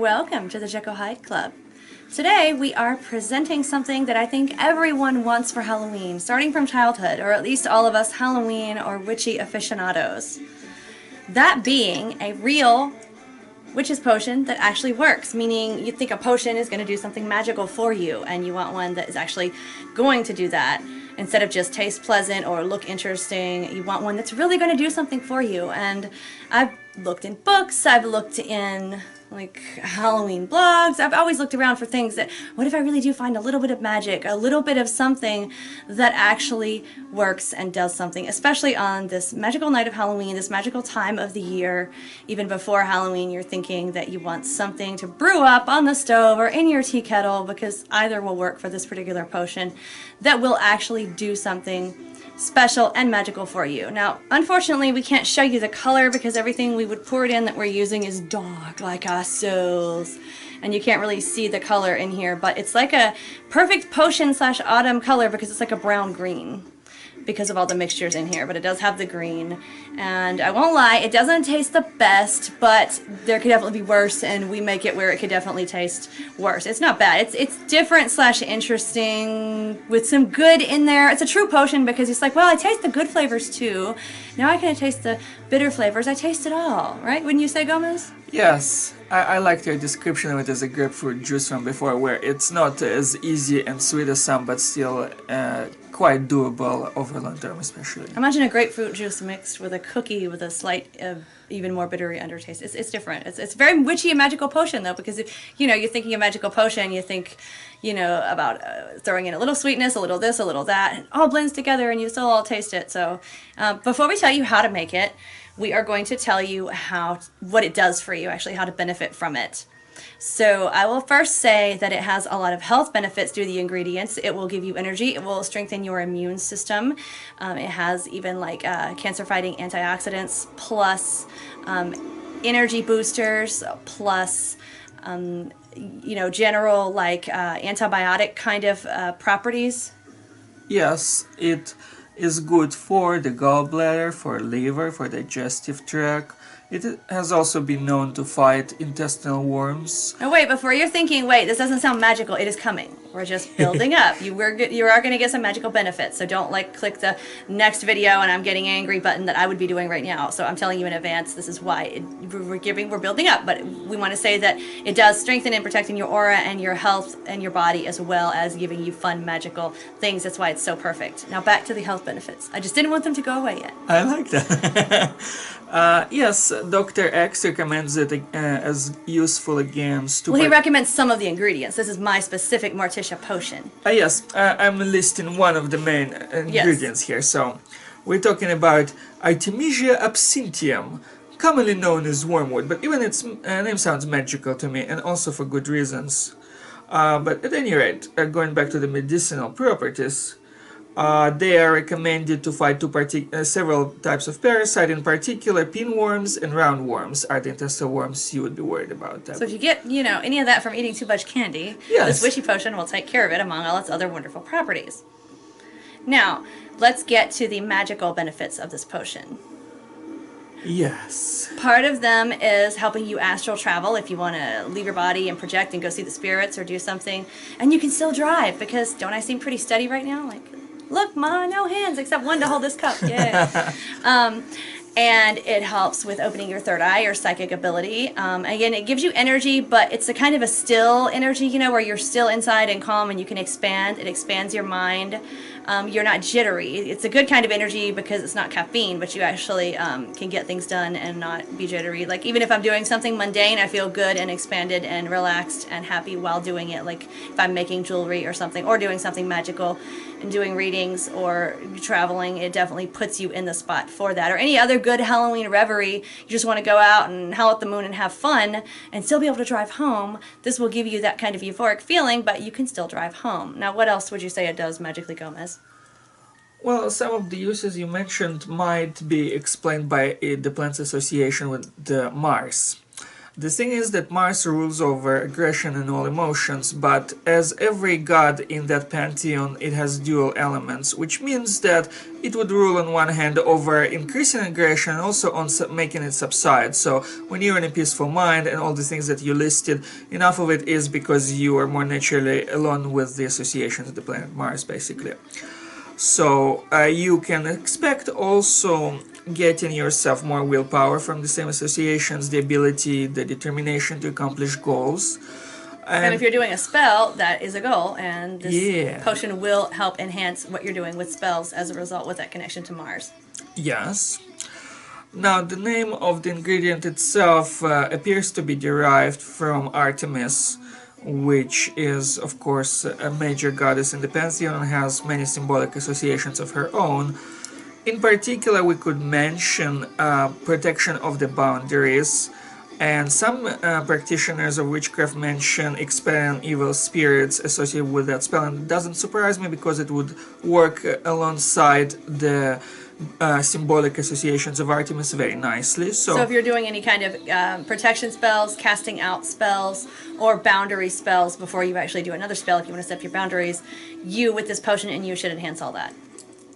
Welcome to the Jekyllhydeclub. Today we are presenting something that I think everyone wants for Halloween, starting from childhood, or at least all of us Halloween or witchy aficionados. That being a real witch's potion that actually works, meaning you think a potion is going to do something magical for you, and you want one that is actually going to do that. Instead of just taste pleasant or look interesting, you want one that's really going to do something for you. And I've looked in books, I've looked in like Halloween blogs, I've always looked around for things that, what if I really do find a little bit of magic, a little bit of something that actually works and does something, especially on this magical night of Halloween, this magical time of the year. Even before Halloween, you're thinking that you want something to brew up on the stove or in your tea kettle, because either will work for this particular potion that will actually do something special and magical for you. Now, unfortunately, we can't show you the color because everything we would pour it in that we're using is dark, like our souls. And you can't really see the color in here, but it's like a perfect potion slash autumn color because it's like a brown green because of all the mixtures in here, but it does have the green. And I won't lie, it doesn't taste the best, but there could definitely be worse, and we make it where it could definitely taste worse. It's not bad. It's different slash interesting with some good in there. It's a true potion because it's like, well, I taste the good flavors too. Now I can taste the bitter flavors. I taste it all, right? Wouldn't you say, Gomez? Yes, I liked your description of it as a grapefruit juice from before, where it's not as easy and sweet as some, but still quite doable over long term, especially. Imagine a grapefruit juice mixed with a cookie with a slight, even more bittery undertaste. It's different. It's very witchy and magical potion, though, because if, you're thinking of magical potion, you think, about throwing in a little sweetness, a little this, a little that, and it all blends together, and you still all taste it. So before we tell you how to make it, we are going to tell you what it does for you, actually, how to benefit from it. So I will first say that it has a lot of health benefits through the ingredients. It will give you energy. It will strengthen your immune system. It has even like cancer-fighting antioxidants, plus energy boosters, plus general like antibiotic kind of properties. Yes, it is good for the gallbladder, for liver, for digestive tract. It has also been known to fight intestinal worms. Oh wait, before you're thinking, wait, this doesn't sound magical, it is coming. We're just building up. You are going to get some magical benefits, so don't click the next video and I'm getting angry button that I would be doing right now. So I'm telling you in advance, this is why we're building up. But we want to say that it does strengthen and protect in your aura and your health and your body, as well as giving you fun magical things. That's why it's so perfect. Now back to the health benefits. I just didn't want them to go away yet. I like that. Yes, Dr. X recommends it as useful against... Well, he recommends some of the ingredients. This is my specific Morticia potion. Yes, I'm listing one of the main ingredients here. So, we're talking about Artemisia absinthium, commonly known as wormwood, but even its name sounds magical to me, and also for good reasons. But at any rate, going back to the medicinal properties, they are recommended to fight several types of parasite, in particular pinworms and roundworms are the intestinal worms you would be worried about. So if you get, any of that from eating too much candy, this witchy potion will take care of it among all its other wonderful properties. Now, let's get to the magical benefits of this potion. Yes. Part of them is helping you astral travel if you want to leave your body and project and go see the spirits or do something. And you can still drive, because don't I seem pretty steady right now? Look, Ma, no hands except one to hold this cup. Yeah. And it helps with opening your third eye or psychic ability. Again, it gives you energy, but it's a kind of a still energy, where you're still inside and calm and you can expand. It expands your mind. You're not jittery. It's a good kind of energy because it's not caffeine, but you actually can get things done and not be jittery. Like, even if I'm doing something mundane, I feel good and expanded and relaxed and happy while doing it. Like if I'm making jewelry or something, or doing something magical and doing readings or traveling, it definitely puts you in the spot for that. Or any other good Halloween reverie, you just want to go out and howl at the moon and have fun and still be able to drive home. This will give you that kind of euphoric feeling, but you can still drive home. Now, what else would you say it does magically, Gomez? Well, some of the uses you mentioned might be explained by the plant's association with the Mars. The thing is that Mars rules over aggression and all emotions, but as every god in that pantheon, it has dual elements, which means that it would rule on one hand over increasing aggression and also on making it subside. So when you're in a peaceful mind and all the things that you listed, enough of it is because you are more naturally alone with the associations of the planet Mars, basically. So you can expect also getting yourself more willpower from the same associations, the ability, the determination to accomplish goals. And if you're doing a spell, that is a goal, and this Yeah. potion will help enhance what you're doing with spells as a result with that connection to Mars. Yes. Now, the name of the ingredient itself appears to be derived from Artemis, which is, of course, a major goddess in the pantheon and has many symbolic associations of her own. In particular, we could mention protection of the boundaries, and some practitioners of witchcraft mention expelling evil spirits associated with that spell, and it doesn't surprise me because it would work alongside the symbolic associations of Artemis very nicely. So if you're doing any kind of protection spells, casting out spells, or boundary spells before you actually do another spell, if you want to set your boundaries, you with this potion and you should enhance all that.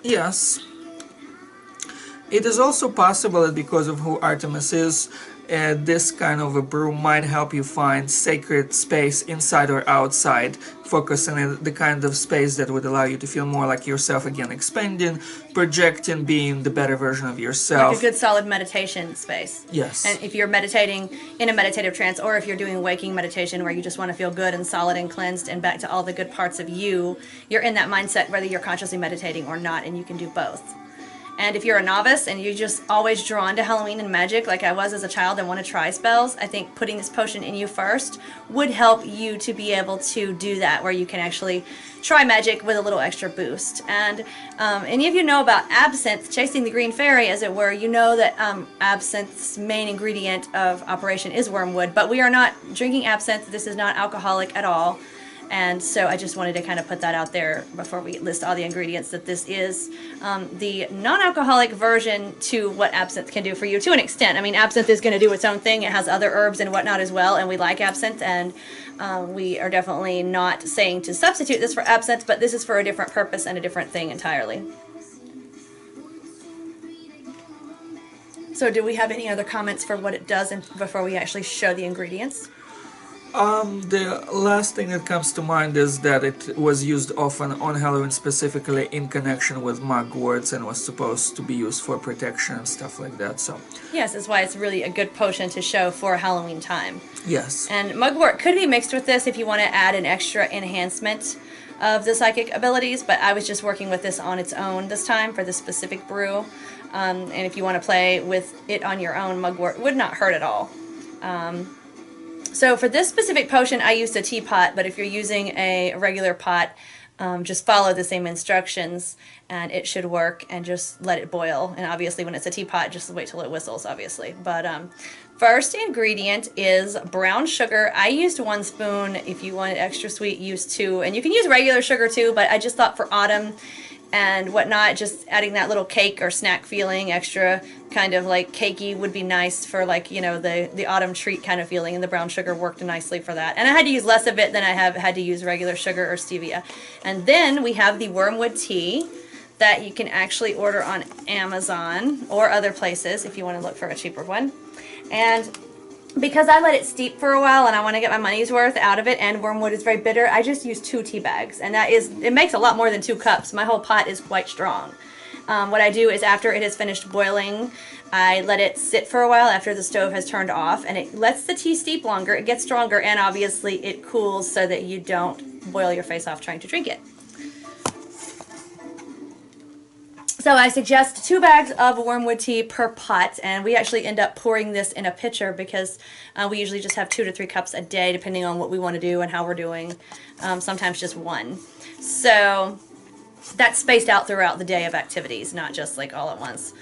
Yes. It is also possible that because of who Artemis is, this kind of a brew might help you find sacred space inside or outside, focusing on the kind of space that would allow you to feel more like yourself again, expanding, projecting, being the better version of yourself. Like a good solid meditation space. Yes. And if you're meditating in a meditative trance, or if you're doing waking meditation where you just want to feel good and solid and cleansed and back to all the good parts of you, you're in that mindset whether you're consciously meditating or not, and you can do both. And if you're a novice and you're just always drawn to Halloween and magic like I was as a child and want to try spells, I think putting this potion in you first would help you to be able to do that, where you can actually try magic with a little extra boost. And any of you know about absinthe, chasing the green fairy as it were, you know that absinthe's main ingredient of operation is wormwood, but we are not drinking absinthe. This is not alcoholic at all. And so I just wanted to kind of put that out there before we list all the ingredients, that this is the non-alcoholic version to what absinthe can do for you to an extent. I mean, absinthe is going to do its own thing. It has other herbs and whatnot as well, and we like absinthe, and we are definitely not saying to substitute this for absinthe, but this is for a different purpose and a different thing entirely. So do we have any other comments for what it does before we actually show the ingredients? The last thing that comes to mind is that it was used often on Halloween, specifically in connection with mugworts, and was supposed to be used for protection and stuff like that. So yes, that's why it's really a good potion to show for Halloween time. Yes. And mugwort could be mixed with this if you want to add an extra enhancement of the psychic abilities, but I was just working with this on its own this time for this specific brew. And if you want to play with it on your own, mugwort would not hurt at all. So for this specific potion, I used a teapot, but if you're using a regular pot, just follow the same instructions and it should work, and just let it boil. And obviously when it's a teapot, just wait till it whistles, obviously. But first ingredient is brown sugar. I used 1 spoon. If you want it extra sweet, use 2. And you can use regular sugar too, but I just thought for autumn and whatnot, just adding that little cake or snack feeling, extra kind of like cakey, would be nice for, like, you know, the autumn treat kind of feeling, and the brown sugar worked nicely for that. And I had to use less of it than I have had to use regular sugar or stevia. And then we have the Wormwood Tea that you can actually order on Amazon or other places if you want to look for a cheaper one. And because I let it steep for a while and I want to get my money's worth out of it, and wormwood is very bitter, I just use 2 tea bags, and it makes a lot more than 2 cups. My whole pot is quite strong. What I do is, after it has finished boiling, I let it sit for a while after the stove has turned off, and it lets the tea steep longer. It gets stronger, and obviously it cools so that you don't boil your face off trying to drink it. So I suggest 2 bags of wormwood tea per pot, and we actually end up pouring this in a pitcher because we usually just have 2 to 3 cups a day, depending on what we want to do and how we're doing. Sometimes just 1. So that's spaced out throughout the day of activities, not just like all at once.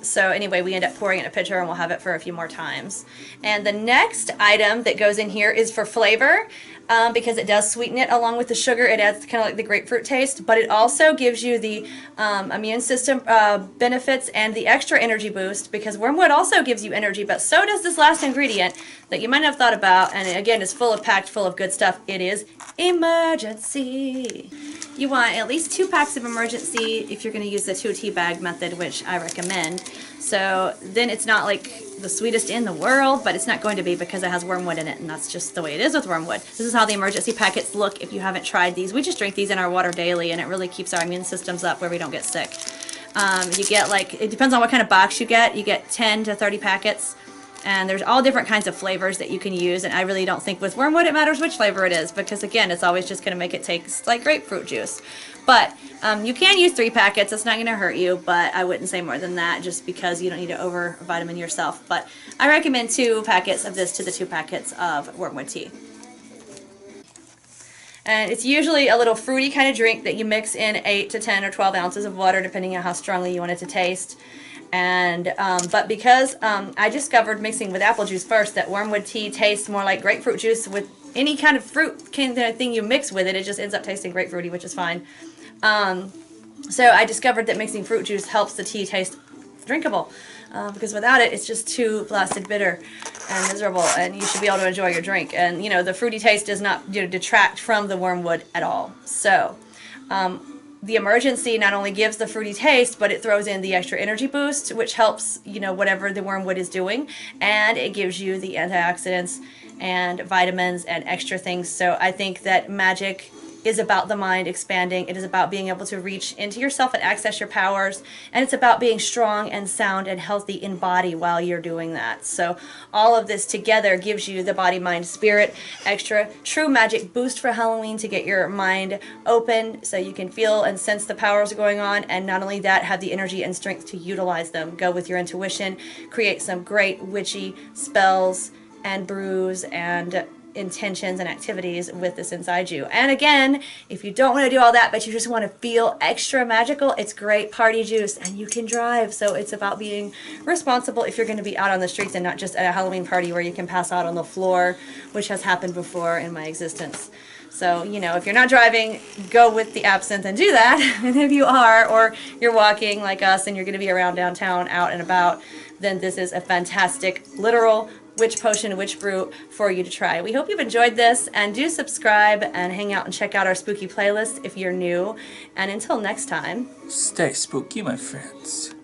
So anyway, we end up pouring it in a pitcher and we'll have it for a few more times. And the next item that goes in here is for flavor. Because it does sweeten it along with the sugar. It adds kind of like the grapefruit taste, but it also gives you the immune system benefits and the extra energy boost, because wormwood also gives you energy, but so does this last ingredient that you might not have thought about, and again is packed full of good stuff. It is Emergency. You want at least 2 packs of Emergency if you're going to use the 2 tea bag method, which I recommend. So then it's not like the sweetest in the world, but it's not going to be because it has wormwood in it, and that's just the way it is with wormwood. This is how the Emergency packets look if you haven't tried these. We just drink these in our water daily, and it really keeps our immune systems up where we don't get sick. You get it depends on what kind of box you get 10 to 30 packets, and there's all different kinds of flavors that you can use, and I really don't think with wormwood it matters which flavor it is, because again, it's always just going to make it taste like grapefruit juice. But you can use 3 packets. It's not going to hurt you, but I wouldn't say more than that just because you don't need to over vitamin yourself. But I recommend 2 packets of this to the 2 packets of wormwood tea. And it's usually a little fruity kind of drink that you mix in 8 to 10 or 12 ounces of water, depending on how strongly you want it to taste. And but because I discovered mixing with apple juice first that wormwood tea tastes more like grapefruit juice. With any kind of fruit kind of thing you mix with it, it just ends up tasting grapefruity, which is fine. So I discovered that mixing fruit juice helps the tea taste drinkable, because without it, it's just too blasted bitter and miserable, and you should be able to enjoy your drink. And you know, the fruity taste does not detract from the wormwood at all. So the Emergency not only gives the fruity taste, but it throws in the extra energy boost, which helps, you know, whatever the wormwood is doing, and it gives you the antioxidants and vitamins and extra things. So I think that magic is about the mind expanding. It is about being able to reach into yourself and access your powers, and it's about being strong and sound and healthy in body while you're doing that. So all of this together gives you the body, mind, spirit, extra true magic boost for Halloween to get your mind open so you can feel and sense the powers going on, and not only that, have the energy and strength to utilize them. Go with your intuition, create some great witchy spells and brews and intentions and activities with this inside you. And again, if you don't want to do all that but you just want to feel extra magical, it's great party juice, and you can drive. So it's about being responsible if you're going to be out on the streets and not just at a Halloween party where you can pass out on the floor, which has happened before in my existence. So, you know, if you're not driving, go with the absinthe and do that. And if you are, or you're walking like us and you're going to be around downtown out and about, then this is a fantastic literal witch potion, witch brew for you to try. We hope you've enjoyed this, and do subscribe and hang out and check out our spooky playlist if you're new. And until next time, stay spooky, my friends.